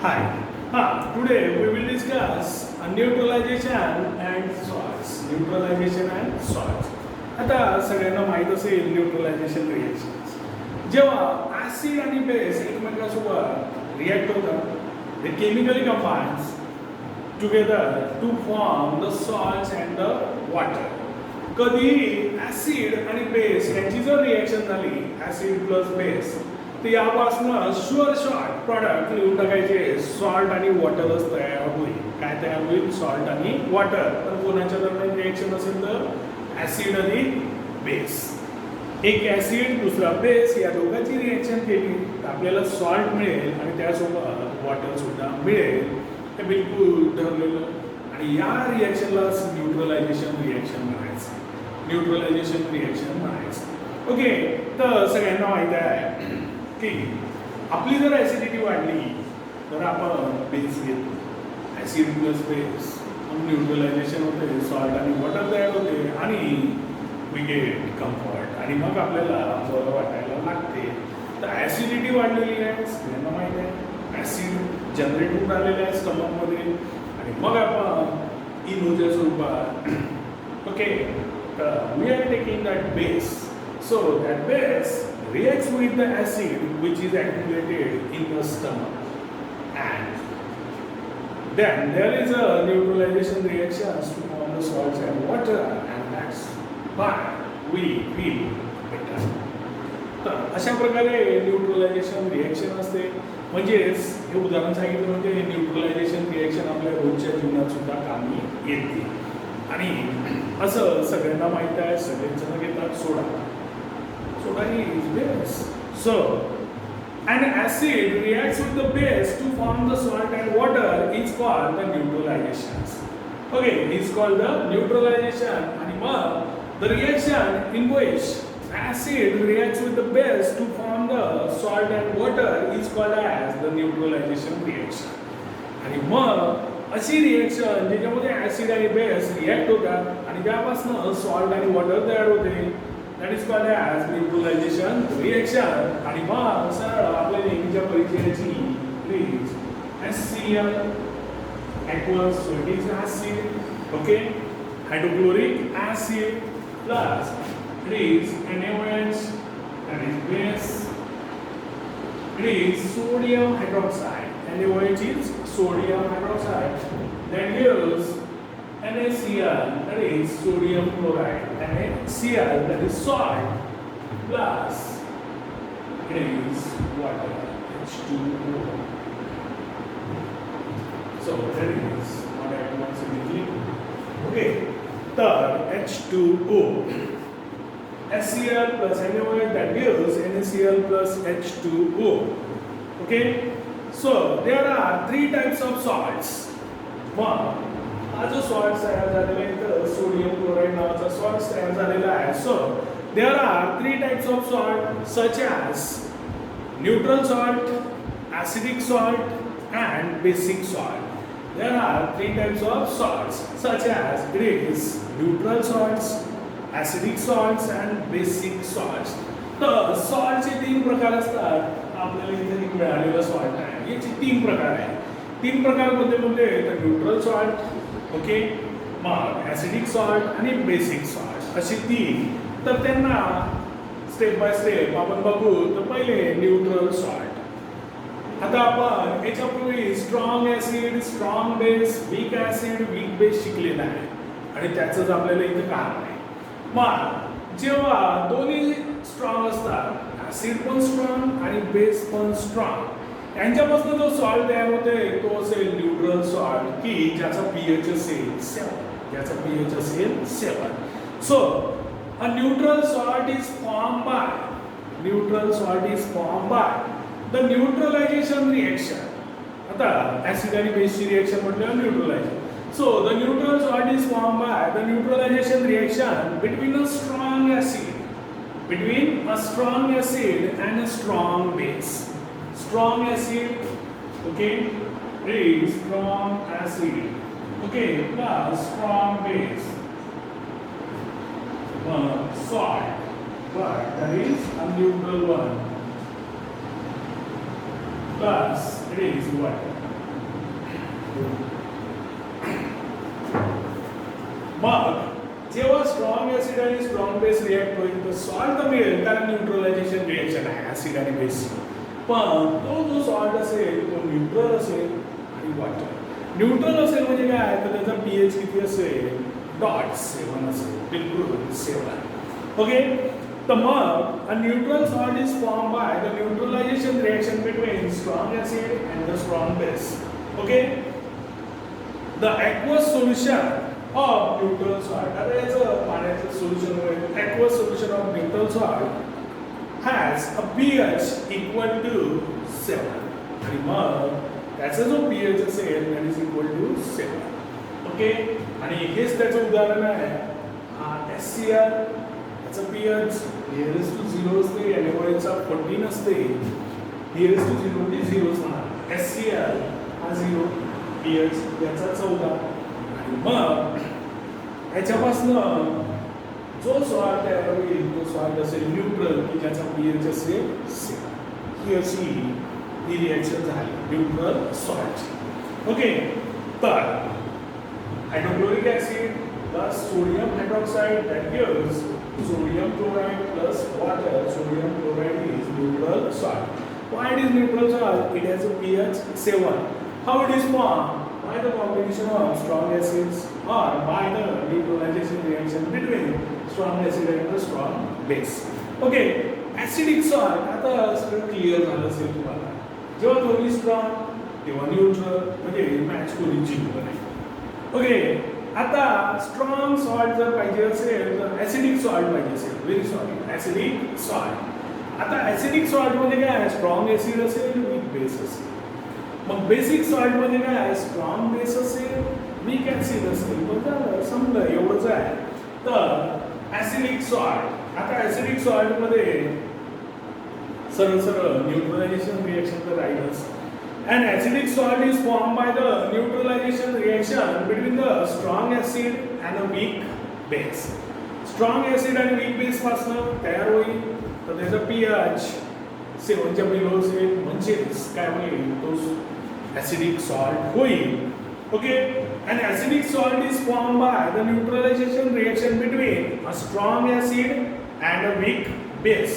Hi. Today we will discuss neutralization and salts. Neutralization and salts. आता सगळ्यांना माहीत असेल न्यूट्रलायझेशन रिएक्शन्स. जेव्हा ऍसिड आणि बेस एकमेकांसोबत रिॲक्ट होतात, they chemically combines together to form the salts and the water. कधी ऍसिड आणि बेस यांची जर रिॲक्शन झाली, ऍसिड प्लस बेस, तर यापासून शुअर शॉर्ट प्रॉडक्ट लिहून टाकायचे सॉल्ट आणि वॉटरच तयार होईल. काय तयार होईल? सॉल्ट आणि वॉटर. तर कोणाच्या दरम्यान रिएक्शन असेल तर ऍसिड आणि बेस. एक ऍसिड दुसरा बेस या दोघांची रिएक्शन केली तर आपल्याला सॉल्ट मिळेल आणि त्यासोबत वॉटर सुद्धा मिळेल. हे बिलकुल ठरलेलं. आणि या रिएक्शनला न्यूट्रलायझेशन रिएक्शन म्हणायचं. न्यूट्रलायझेशन रिएक्शन म्हणायचं. ओके, तर सगळ्यांना माहिती आहे की आपली जर ऍसिडिटी वाढली तर आपण बेस घेतो. ऍसिड प्लस बेस न्यूट्रलायझेशन होते, सॉल्ट आणि वॉटर तयार होते आणि वी गेट कम्फर्ट. आणि मग आपल्याला बरं वाटायला लागते. तर ऍसिडिटी वाढलेली आहे, सगळ्यांना माहीत आहे. ऍसिड जनरेट होऊन आलेलं आहे स्टमकमध्ये आणि मग आपण इनोच्या स्वरूपात ओके, तर we are taking that base. So that base reacts with the acid which is accumulated in the stomach, and then there is a neutralization reaction to form the salts and water, and that's why we feel better. तर अशा प्रकारे neutralisation reaction असते. म्हणजेच हे उदाहरण सांगितलं म्हणजे neutralisation reaction आपल्या रोजच्या जीवनात सुद्धा कामी येते. आणि असं सगळ्यांना माहीत आहे, सगळेजण घेतात सोडा. Soda is base. So, an acid reacts with the base to form the salt and water is called the neutralization. Okay, it's called the neutralization. And the reaction in which acid reacts with the base to form the salt and water is called as the neutralization reaction. आणि अशी reaction ज्याच्यामध्ये acid आणि base react होतात आणि त्यापासून salt आणि water तयार होते, that is called as neutralization reaction. आणि मग सरळ आपल्या नेहमीच्या परिचयाची please HCl aqueous, so it is acid, okay, hydrochloric acid plus it is NaOH, that is base. It is sodium hydroxide. NaOH is sodium hydroxide. That gives NaCl, that is sodium chloride. NaCl, that is salt, plus it is water, H2O. So that is what I want to be. Okay, third H2O. HCl plus NaOH, that gives NaCl plus H2O. Okay, so there are three types of salts. One, हा जो salt तयार झालेला आहे तर sodium chloride नावाचा salt तयार झालेला आहे. So there are three types of salt such as neutral salt, acidic salt and basic salt. There are three types of salts such as it is neutral salts, acidic salts and basic salts. तर सॉल्टचे तीन प्रकार असतात. आपल्याला इथे मिळालेला salt आहे याचे तीन प्रकार आहेत. तीन प्रकार कोणते तर न्यूट्रल सॉल्ट, ओके, मग ॲसिडिक सॉल्ट आणि बेसिक सॉल्ट अशी तीन. तर त्यांना स्टेप बाय स्टेप आपण बघू. तर पहिले न्यूट्रल सॉल्ट. आता आपण याच्यापूर्वी strong acid, strong base, weak acid, weak base शिकलेला आहे आणि त्याचंच आपल्याला इथं काम आहे. मग जेव्हा दोन्ही स्ट्रॉंग असतात, ॲसिड पण स्ट्रॉंग आणि बेस पण स्ट्रॉंग, यांच्यापासून जो सॉल्ट तयार होते तो असेल न्यूट्रल सॉल्ट, की ज्याचा पीएच असेल 7. ज्याचा पीएच असेल 7. So a neutral salt is form by the neutralisation reaction. आता ऍसिड आणि बेसची रिएक्शन म्हटल्यावर neutralisation. So the neutral salt is form by the neutralisation reaction between a strong acid and a strong base. Strong acid, okay, is strong acid, okay, plus strong base, salt, but that is a neutral one, plus it is what? मग जेव्हा strong acid आणि strong base react होईल तर salt मिळेल कारण neutralisation reaction आहे acid आणि base. पण तो जो सॉल्ट असेल तो न्यूट्रल असेल आणि वॉटर. न्यूट्रल असेल म्हणजे काय तर त्याचा पीएच किती असेल .7 असेल, बिलकुल 7. ओके. तर मग a neutral salt is formed by the neutralization reaction between strong acid and the strong base. Okay. The aqueous solution of neutral salt, आता याचं पाण्याचं सोल्युशन होईल. Aqueous solution of neutral salt has a pH equal to 7. आणि मग त्याचा जो pH असेल that is equal to 7. Okay. आणि हेच त्याचं उदाहरण आहे हा HCl. त्याचा pH (0) असते, NaOH 14 असते. (0) म्हणजे 0 होणार. HCl हा 0 pH याचा 14. आणि मग ह्याच्यापासनं जो सॉल्ट तयार होईल तो सॉल्ट असेल न्यूट्रल की ज्याचा pH असेल 7. ही अशी ही रिॲक्शन झाली न्यूट्रल सॉल्ट. ओके. तर hydrochloric acid plus sodium hydroxide that gives sodium chloride plus water. Sodium chloride is neutral salt. Why it is neutral salt? It has a pH 7. How it is formed? By the combination of strong acids or by the neutralization reaction between strong acid and the strong base. Okay. Acidic salt आता सगळं clear झालं असेल तुम्हाला. जेव्हा दोन्ही strong तेव्हा neutral म्हणजे match कोणी जिंकलं नाही. ओके. आता स्ट्रॉंग सॉल्ट जर पाहिजे असेल तर ऍसिडिक सॉल्ट पाहिजे असेल. Very sorry acidic salt. आता ऍसिडिक सॉल्ट मध्ये काय स्ट्रॉंग ऍसिड असेल वीक बेस असेल. मग बेसिक सॉल्ट मध्ये काय स्ट्रॉंग बेस असेल वीक ऍसिड असेल. बघा समजा एवढंच आहे. तर ऍसिडिक सॉल्ट आता ऍसिडिक सॉल्ट मध्ये सरळ सरळ न्यूट्रलायझेशन रिॲक्शन तर राहीलच. An acidic salt is formed by the neutralization reaction between the strong acid and a weak base. Strong acid and weak base पासून तयार होईल तर त्याचा pH 7 च्या बिलो असेल म्हणजेच काय होईल तो acidic salt होईल. Okay. An acidic salt is formed by the neutralization reaction between a strong acid and a weak base.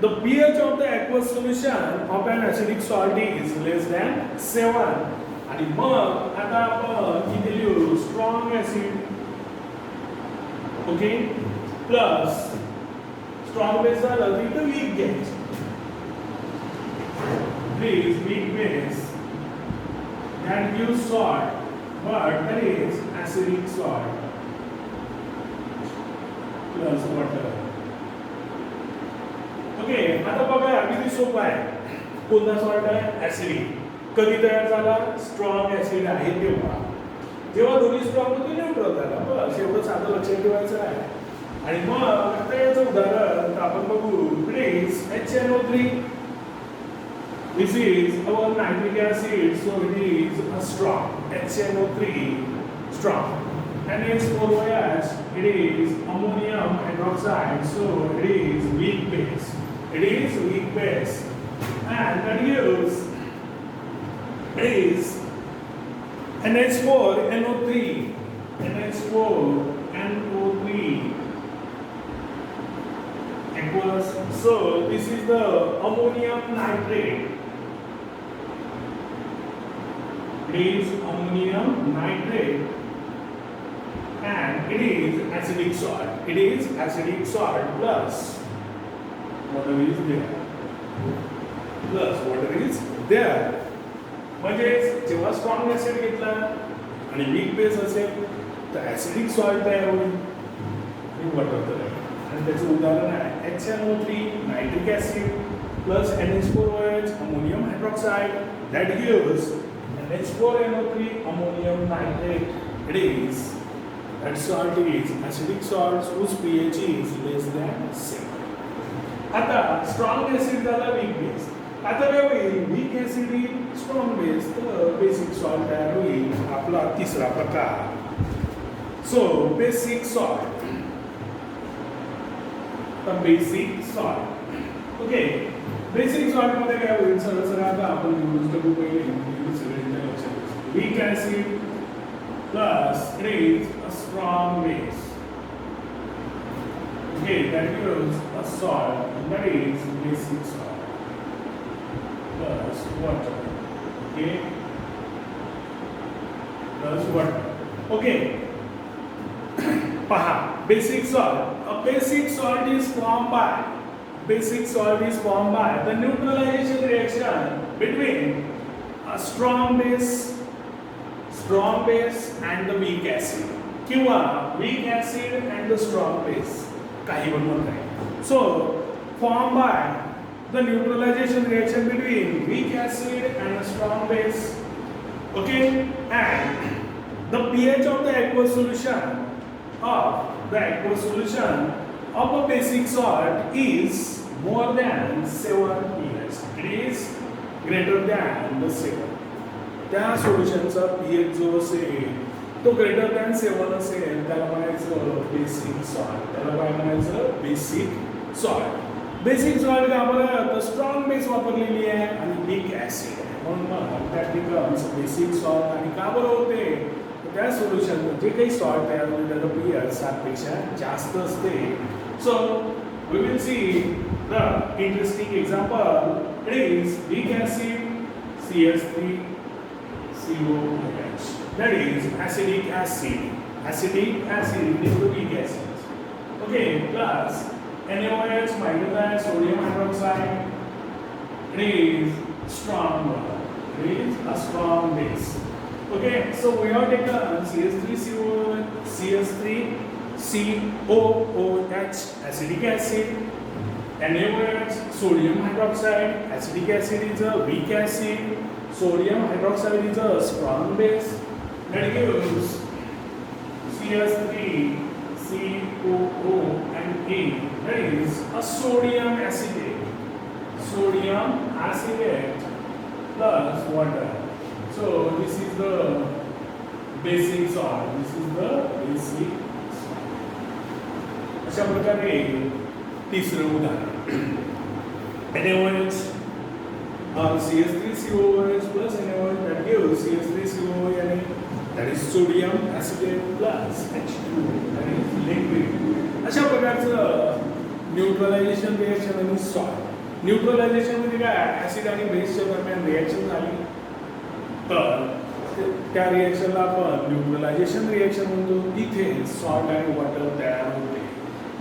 The pH of the aqueous solution of an acidic salt is less than 7. आणि मग आता आपण इथे लिहू strong acid. Okay. Plus strong base झालं तर इथं weak घ्यायचं. Please weak base that gives salt but that is acidic salt plus water. Okay. आता बघा किती सोपं आहे. कोणता सॉल्ट आहे ऍसिडिक. कधी तयार झाला स्ट्रॉंग ऍसिड आहे तेव्हा. जेव्हा दोन्ही स्ट्रॉंग होते न्यूट्रल झाला. बस एवढं साधं लक्षात ठेवायचं आहे. आणि मग आता याचं उदाहरण आपण बघू. Please HNO3. This is our nitric acid, so it is a strong HNO3 strong. NH4OH, it is ammonium hydroxide, so it is weak base. It is weak base, and that gives is NH4NO3, NH4NO3 aqueous. So this is the ammonium nitrate. It is ammonium nitrate. And it is acidic salt. It is acidic salt plus water is there. Plus water is there. म्हणजे जेव्हा strong acid घेतला आणि weak base असेल तर acidic salt तयार होईल आणि water तयार होईल. आणि त्याचं उदाहरण आहे HNO3 nitric acid plus NH4OH ammonium hydroxide that gives NH4NO3 ammonium nitrate. It is that salt is acidic salts whose pH is less than 7. आता स्ट्रॉंग ऍसिड झाला वीक बेस. आता काय होईल वीक ऍसिड स्ट्रॉंग बेस तर basic salt तयार होईल. आपला तिसरा प्रकार. So basic salt. तर basic salt. Okay. Basic salt मध्ये काय होईल सरळ सरळ आता आपण यूज करू पहिले सगळे लक्षात weak acid plus it is a strong base. Okay, that gives a salt, that is basic salt plus water. Okay, plus water. Okay, paha, basic salt. A basic salt is formed by the neutralization reaction between a strong base and the weak acid, किंवा weak acid and the strong base, काही पण म्हणता येईल. So formed by the neutralization reaction between weak acid and a strong base. Okay, and the pH of the aqueous solution of a basic salt is more than 7 pH. It is greater than the 7. त्या सोल्युशनचा pH जो असेल तो greater than 7 असेल त्याला म्हणायचं basic salt. त्याला काय म्हणायचं बेसिक सॉल्ट. बेसिक सॉल्ट का बरं स्ट्रॉंग बेस वापरलेली आहे आणि वीक ऍसिड आहे म्हणून मग त्या ठिकाणी बेसिक सॉल्ट. आणि का बरं होते त्या सोल्युशन जे काही सॉल्ट तयार होते त्याचं pH 7 पेक्षा जास्त असते. So we will see the interesting example. It is weak acid CH3COOH. That is acidic acid into weak acid. Okay, plus NaOH minus that sodium hydroxide. It is strong water. It is a strong base. Okay, so we have taken CH3COOH acidic acid, NaOH sodium hydroxide. Acidic acid is a weak acid, sodium hydroxide is a strong base. That gives CH3COOH and A. That is a sodium acetate plus water. So this is the basic salt. अशा प्रकारे तिसरं उदाहरण NaOH CH3COOH plus NaOH that gives CH3COOH and that is sodium acetate plus H2 that is liquid. अशा प्रकारचं neutralisation reaction आणि salt. Neutralisation म्हणजे काय acid आणि बेसच्या दरम्यान रिएक्शन झाली तर त्या रिएक्शनला आपण न्यूट्रलायझेशन रिएक्शन म्हणतो. तिथे सॉल्ट आणि वॉटर तयार होते.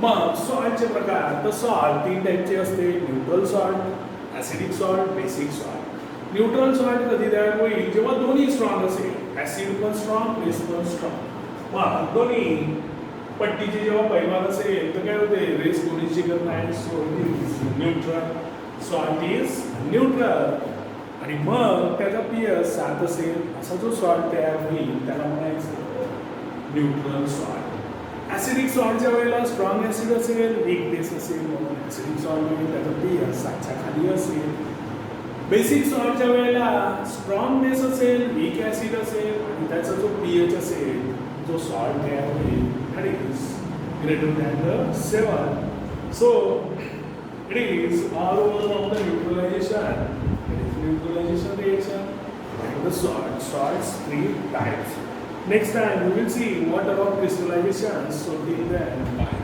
मग सॉल्टचे प्रकार तर सॉल्ट 3 टाईपचे असते. Neutral salt, acidic salt, basic salt. Neutral salt कधी तयार होईल जेव्हा दोन्ही स्ट्रॉंग असेल. ॲसिड पण स्ट्रॉंग, बेस पण स्ट्रॉंग. मग दोन्ही पट्टीचे जेव्हा पैमान असेल तर काय होते रेस कोणी शिकत नाही. So neutral salt is neutral. आणि मग त्याचा pH 7 असेल असा जो सॉल्ट तयार होईल त्याला म्हणायचं न्यूट्रल सॉल्ट. ॲसिडिक सॉल्टच्या वेळेला स्ट्रॉंग ॲसिड असेल, वीक बेस असेल म्हणून ॲसिडिक सॉल्ट होईल त्याचा pH 7च्या खाली असेल. बेसिक सॉल्टच्या वेळेला स्ट्रॉंग बेस असेल, वीक ॲसिड असेल आणि त्याचा जो pH असेल जो सॉल्ट तयार होईल that is greater than the 7. So it is all over of the neutralization. Neutralization reaction and the salts 3 types. Next time we will see what about crystallization. So till then, bye.